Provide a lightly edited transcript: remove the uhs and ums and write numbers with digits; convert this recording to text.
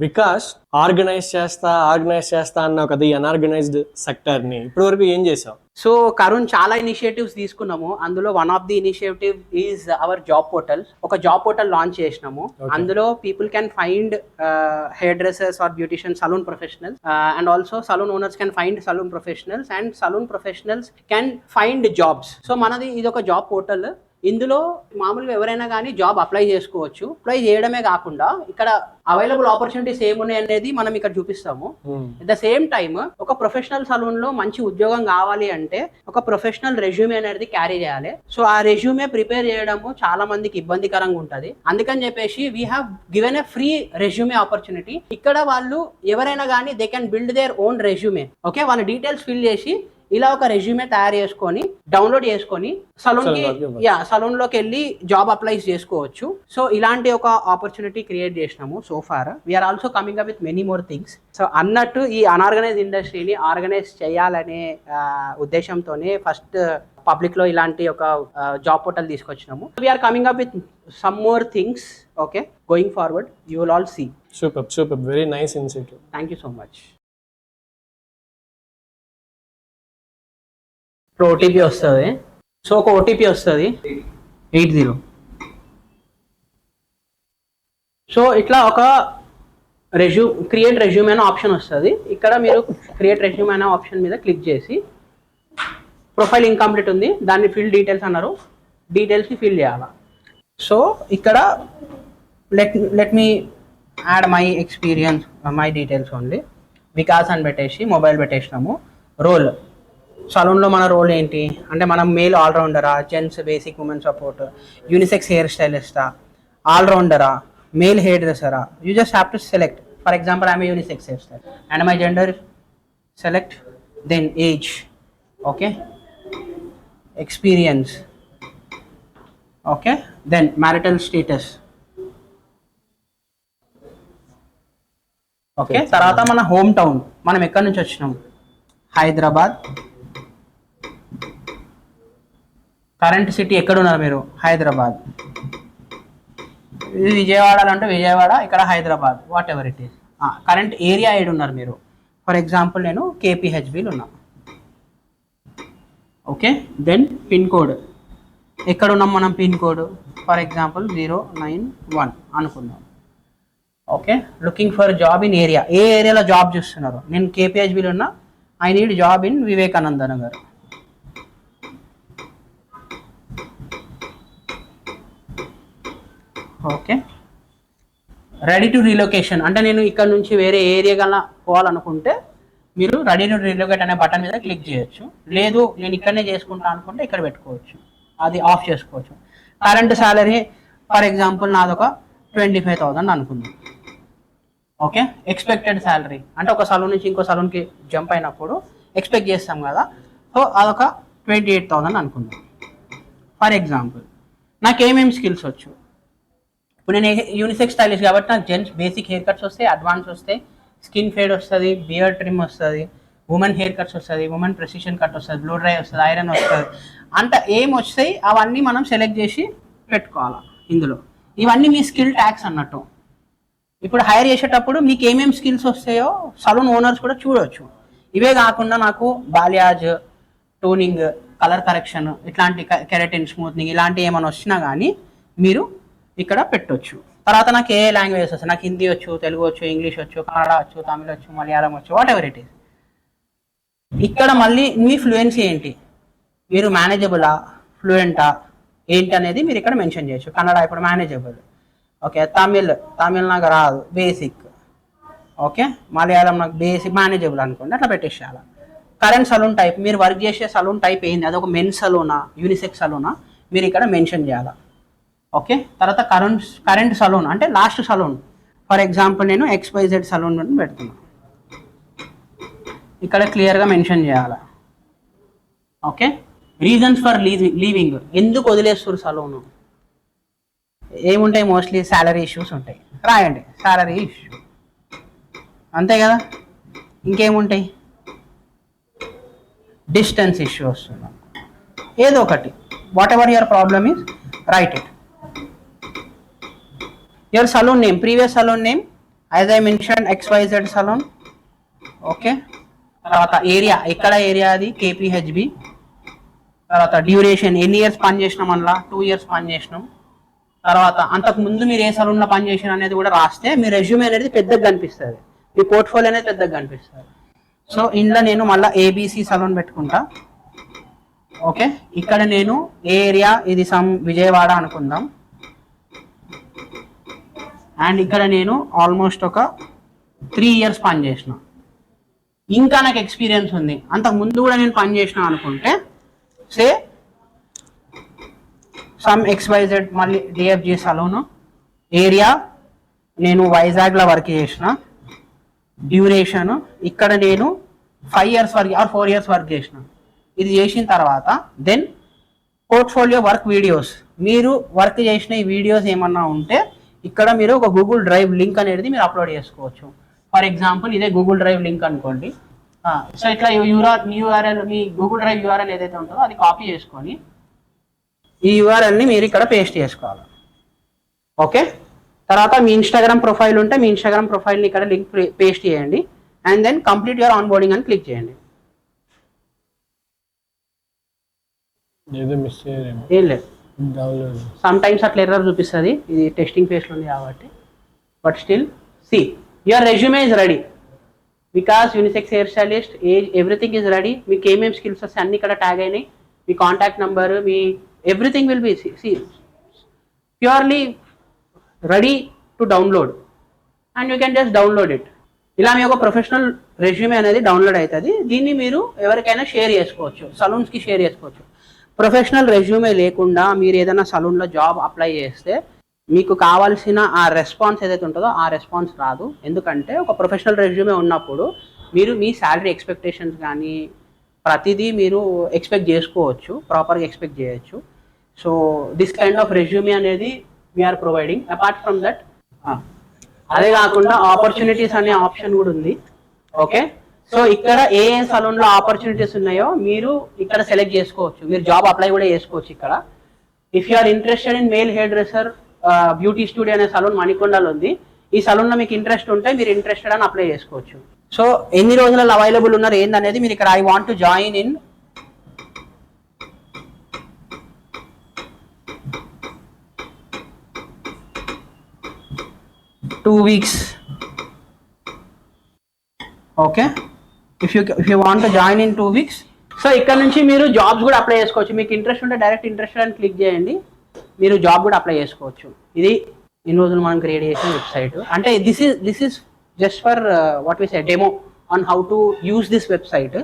Vikas organise చేస్తా అన్నావు కదా ఈ అన్ఆర్గనైజ్డ్ సెక్టర్ ని ఇప్పటి వరకు ఏం చేసావు? సో కరుణ్ చాలా ఇనిషియేటివ్స్ తీసుకున్నాము. అందులో one of the initiative is our job portal. ఒక జాబ్ పోర్టల్ లాంచ్ చేసినాము. అందులో people can find hair dressers or beautician salon professionals and also salon owners can find salon professionals and salon professionals can find jobs. So మనది ఇది ఒక job portal. ఇందులో మామూలుగా ఎవరైనా కానీ జాబ్ అప్లై చేసుకోవచ్చు. అప్లై చేయడమే కాకుండా ఇక్కడ అవైలబుల్ ఆపర్చునిటీస్ ఏమున్నాయి అనేది మనం ఇక్కడ చూపిస్తాము. అట్ ద సేమ్ టైమ్ ఒక ప్రొఫెషనల్ సలూన్ లో మంచి ఉద్యోగం కావాలి అంటే ఒక ప్రొఫెషనల్ రెజ్యూమే అనేది క్యారీ చేయాలి. సో ఆ రెజ్యూమే ప్రిపేర్ చేయడము చాలా మందికి ఇబ్బందికరంగా ఉంటది. అందుకని చెప్పేసి we have given a free resume opportunity. ఇక్కడ వాళ్ళు ఎవరైనా కానీ they can build their own resume. Okay, వాళ్ళ డీటెయిల్స్ ఫిల్ చేసి ఇలా ఒక రెజ్యూమే తయారు చేసుకొని డౌన్లోడ్ చేసుకొని సలూన్ లోకి వెళ్ళి జాబ్ అప్లై చేసుకోవచ్చు. సో ఇలాంటి ఒక ఆపర్చునిటీ క్రియేట్ చేసినాము. So far we're also coming up with many more things. So అన్నట్టు ఈ అన్ఆర్గనైజ్ ఇండస్ట్రీని ఆర్గనైజ్ చేయాలనే ఉద్దేశంతోనే ఫస్ట్ పబ్లిక్ లో ఇలాంటి ఒక జాబ్ పోర్టల్ తీసుకొచ్చినాము. We are coming up with some more things. Okay, going forward you will all see. Super very nice initiative. Thank you so much. OTP వస్తుంది. సో ఒక ఓటీపీ వస్తుంది 80. సో ఇట్లా ఒక క్రియేట్ రెజ్యూమ్ అనే ఆప్షన్ వస్తుంది. ఇక్కడ మీరు క్రియేట్ రెజ్యూమ్ అనే ఆప్షన్ మీద క్లిక్ చేసి ప్రొఫైల్ ఇన్కంప్లీట్ ఉంది, దాన్ని ఫిల్ డీటెయిల్స్ అన్నారు, డీటెయిల్స్ని ఫిల్ చేయాలి. సో ఇక్కడ let me add my experience, my details only. Vikas అని పెట్టేసి మొబైల్ పెట్టేసినాము. రోల్ సలూన్లో మన రోల్ ఏంటి అంటే మనం మేల్ ఆల్రౌండరా, gents basic women support, unisex hair స్టైలిస్టా, ఆల్రౌండరా, మేల్ హెయిర్ డ్రెస్సరా. You just have to select. For example I'm unisex hair style and my gender, select, then age, okay, experience, okay, then marital status, okay. తర్వాత మన home town, మనం ఎక్కడి నుంచి వచ్చినాం, Hyderabad. Current city ఎక్కడ ఉన్నారు మీరు, హైదరాబాద్. విజయవాడలో అంటే విజయవాడ, ఇక్కడ Hyderabad, what ever it is. Current area ఏడు ఉన్నారు మీరు. ఫర్ ఎగ్జాంపుల్ నేను కేపీహెచ్బిలో ఉన్నా. ఓకే, దెన్ పిన్ కోడ్ ఎక్కడ ఉన్నాం మనం, పిన్ కోడ్ ఫర్ ఎగ్జాంపుల్ 091 అనుకుందాం. Okay, looking for job in area, ఏ ఏరియాలో జాబ్ చూస్తున్నారు. నేను కేపీహెచ్బిలో ఉన్నా, I need job in Vivekananda Nagar. Okay, ready to relocation అంటే నేను ఇక్కడ నుంచి వేరే ఏరియా కన్నా పోవాలనుకుంటే మీరు రెడీ టు రీలొకేట్ అనే బటన్ మీద క్లిక్ చేయొచ్చు. లేదు నేను ఇక్కడనే చేసుకుంటా అనుకుంటే ఇక్కడ పెట్టుకోవచ్చు, అది ఆఫ్ చేసుకోవచ్చు. కరెంట్ శాలరీ ఫర్ ఎగ్జాంపుల్ నాదొక 25,000 అనుకుందాం. ఓకే, ఎక్స్పెక్టెడ్ శాలరీ అంటే ఒక సలూన్ నుంచి ఇంకో సలూన్కి జంప్ అయినప్పుడు ఎక్స్పెక్ట్ చేస్తాం కదా, సో అదొక 28,000 అనుకుందాం ఫర్ ఎగ్జాంపుల్. నాకేమేమి స్కిల్స్ వచ్చు, ఇప్పుడు నేను యూనిసెక్స్ స్టైలిష్ కాబట్టి నాకు జెంట్స్ బేసిక్ హెయిర్ కట్స్ వస్తాయి, అడ్వాన్స్ వస్తాయి, స్కిన్ ఫేడ్ వస్తుంది, బియర్ ట్రిమ్ వస్తుంది, ఉమెన్ హెయిర్ కట్స్ వస్తుంది, ఉమెన్ ప్రెసిషన్ కట్ వస్తుంది, బ్లో డ్రై వస్తుంది, ఐరన్ వస్తుంది, అంత ఏం వస్తాయి అవన్నీ మనం సెలెక్ట్ చేసి పెట్టుకోవాలి ఇందులో. ఇవన్నీ మీ స్కిల్ ట్యాగ్స్ అన్నట్టు. ఇప్పుడు హైర్ చేసేటప్పుడు మీకు ఏమేమి స్కిల్స్ వస్తాయో సలూన్ ఓనర్స్ కూడా చూడవచ్చు. ఇవే కాకుండా నాకు బాలియాజ్, టోనింగ్, కలర్ కరెక్షన్, ఇట్లాంటి కెరటిన్ స్మూత్నింగ్ ఇలాంటివి ఏమైనా వచ్చినా కానీ మీరు ఇక్కడ పెట్టవచ్చు. తర్వాత నాకు ఏ లాంగ్వేజెస్ వస్తాయి, నాకు హిందీ వచ్చు, తెలుగు వచ్చు, ఇంగ్లీష్ వచ్చు, కన్నడ వచ్చు, తమిళ వచ్చు, మలయాళం వచ్చు, వాట్ ఎవర్ ఇట్ ఈస్. ఇక్కడ మళ్ళీ మీ ఫ్లూయెన్సీ ఏంటి, మీరు మేనేజబులా, ఫ్లూయెంటా ఏంటి అనేది మీరు ఇక్కడ మెన్షన్ చేయొచ్చు. కన్నడ ఇప్పుడు మేనేజబుల్, ఓకే. తమిళ్ నాకు రాదు, బేసిక్, ఓకే. మలయాళం నాకు బేసిక్, మేనేజబుల్ అనుకోండి, అట్లా పెట్టేసేయాలి. కరెంట్ సలూన్ టైప్, మీరు వర్క్ చేసే సలూన్ టైప్ ఏంది, అదొక మెన్ సలూనా, యూనిసెక్స్ సలూనా, మీరు ఇక్కడ మెన్షన్ చేయాలి. ఓకే, తర్వాత కరెంట్ సలూన్ అంటే లాస్ట్ సలూన్. ఫర్ ఎగ్జాంపుల్ నేను XYZ సలూన్ అని పెడుతున్నా, ఇక్కడ క్లియర్గా మెన్షన్ చేయాలి. ఓకే, రీజన్స్ ఫర్ లీవింగ్, ఎందుకు వదిలేస్తారు సలూను, ఏముంటాయి, మోస్ట్లీ శాలరీ ఇష్యూస్ ఉంటాయి, రాయండి శాలరీ ఇష్యూ, అంతే కదా. ఇంకేముంటాయి, డిస్టెన్స్ ఇష్యూ వస్తుంది, ఏదో ఒకటి, whatever your problem is, write it. your salon name, previous salon name as I mention XYZ salon. Okay, తర్వాత ఏరియా, ఎక్కడ ఏరియా అది KPHB. తర్వాత డ్యూరేషన్, ఎన్ని ఇయర్స్ పని చేసినాం, అందులో 2 years పని చేసినాం. తర్వాత అంతకు ముందు మీరు ఏ సలూన్లో పని చేసిన అనేది కూడా రాస్తే మీ రెజ్యూమే అనేది పెద్దగా కనిపిస్తుంది, మీ పోర్ట్ఫోలియో అనేది పెద్దగా కనిపిస్తుంది. సో ఇందులో నేను మళ్ళీ ABC సలూన్ పెట్టుకుంటా. ఓకే, ఇక్కడ నేను ఏ ఏరియా, ఇది విజయవాడ అనుకుందాం. అండ్ ఇక్కడ నేను ఆల్మోస్ట్ ఒక 3 years పని చేసిన, ఇంకా నాకు ఎక్స్పీరియన్స్ ఉంది, అంతకు ముందు కూడా నేను పని చేసిన అనుకుంటే సే XYZ మళ్ళీ DFG సలూన్. ఏరియా నేను వైజాగ్లో వర్క్ చేసిన. డ్యూరేషన్ ఇక్కడ నేను 5 years work or 4 years work చేసిన. ఇది చేసిన తర్వాత దెన్ పోర్ట్ఫోలియో వర్క్ వీడియోస్, మీరు వర్క్ చేసిన ఈ వీడియోస్ ఏమన్నా ఉంటే ఇక్కడ మీరు ఒక గూగుల్ డ్రైవ్ లింక్ అనేది మీరు అప్లోడ్ చేసుకోవచ్చు. ఫర్ ఎగ్జాంపుల్ ఇదే గూగుల్ డ్రైవ్ లింక్ అనుకోండి. సో ఇట్లా URL, మీ గూగుల్ డ్రైవ్ URL ఏదైతే ఉంటుందో అది కాపీ చేసుకొని ఈ URLని మీరు ఇక్కడ పేస్ట్ చేసుకోవాలి. ఓకే, తర్వాత మీ ఇన్స్టాగ్రామ్ ప్రొఫైల్ ఉంటే మీ ఇన్స్టాగ్రామ్ ప్రొఫైల్ని ఇక్కడ లింక్ పేస్ట్ చేయండి. And then complete your onboarding అని క్లిక్ చేయండి. ఏం లేదు, సమ్ టైమ్స్ అట్లా ఎర్రర్ చూపిస్తుంది, ఇది టెస్టింగ్ ఫేస్లో ఉంది కాబట్టి. But still see your resume is ready. Vikas unisex hair stylist, age, everything is ready. మీకు ఏమేమి స్కిల్స్ వస్తాయి అన్ని ఇక్కడ ట్యాగ్ అయినాయి. మీ కాంటాక్ట్ నెంబర్, మీ everything will be purely ready to download and you can just download it. ఇలా మీ ఒక ప్రొఫెషనల్ రెజ్యూమే అనేది డౌన్లోడ్ అవుతుంది. దీన్ని మీరు ఎవరికైనా షేర్ చేసుకోవచ్చు, సలూన్స్కి షేర్ చేసుకోవచ్చు. ప్రొఫెషనల్ రెజ్యూమే లేకుండా మీరు ఏదైనా సలూన్లో జాబ్ అప్లై చేస్తే మీకు కావాల్సిన ఆ రెస్పాన్స్ ఏదైతే ఉంటుందో ఆ రెస్పాన్స్ రాదు. ఎందుకంటే ఒక ప్రొఫెషనల్ రెజ్యూమే ఉన్నప్పుడు మీరు మీ శాలరీ ఎక్స్పెక్టేషన్స్ కానీ ప్రతిదీ మీరు ఎక్స్పెక్ట్ చేసుకోవచ్చు, ప్రాపర్గా ఎక్స్పెక్ట్ చేయొచ్చు. So this kind of resume అనేది we are providing. Apart from that అదే కాకుండా ఆపర్చునిటీస్ అనే ఆప్షన్ కూడా ఉంది. ఓకే, సో ఇక్కడ ఏ సలూన్లో ఆపర్చునిటీస్ ఉన్నాయో మీరు ఇక్కడ సెలెక్ట్ చేసుకోవచ్చు, మీరు జాబ్ అప్లై కూడా చేసుకోవచ్చు ఇక్కడ. If you are interested in male hair dresser beauty studio అనే సలూన్ మణికొండలో ఉంది. ఈ సలూన్లో మీకు ఇంట్రెస్ట్ ఉంటే మీరు ఇంట్రెస్టెడ్ అని అప్లై చేసుకోవచ్చు. సో ఎన్ని రోజులలో అవైలబుల్ ఉన్నారు ఏందనేది మీరు ఇక్కడ I want to join in 2 weeks. Okay, if you want to join in 2 weeks. So ఇక్కడ నుంచి మీరు జాబ్స్ కూడా అప్లై చేసుకోవచ్చు. మీకు ఇంట్రెస్ట్ ఉంటే డైరెక్ట్ ఇంట్రెస్టెడ్ అని క్లిక్ చేయండి, మీరు జాబ్ కూడా అప్లై చేసుకోవచ్చు. ఇది ఇన్ని రోజులు మనం క్రియేట్ చేసిన వెబ్సైట్. అంటే this is just for what we say demo on how to use this website.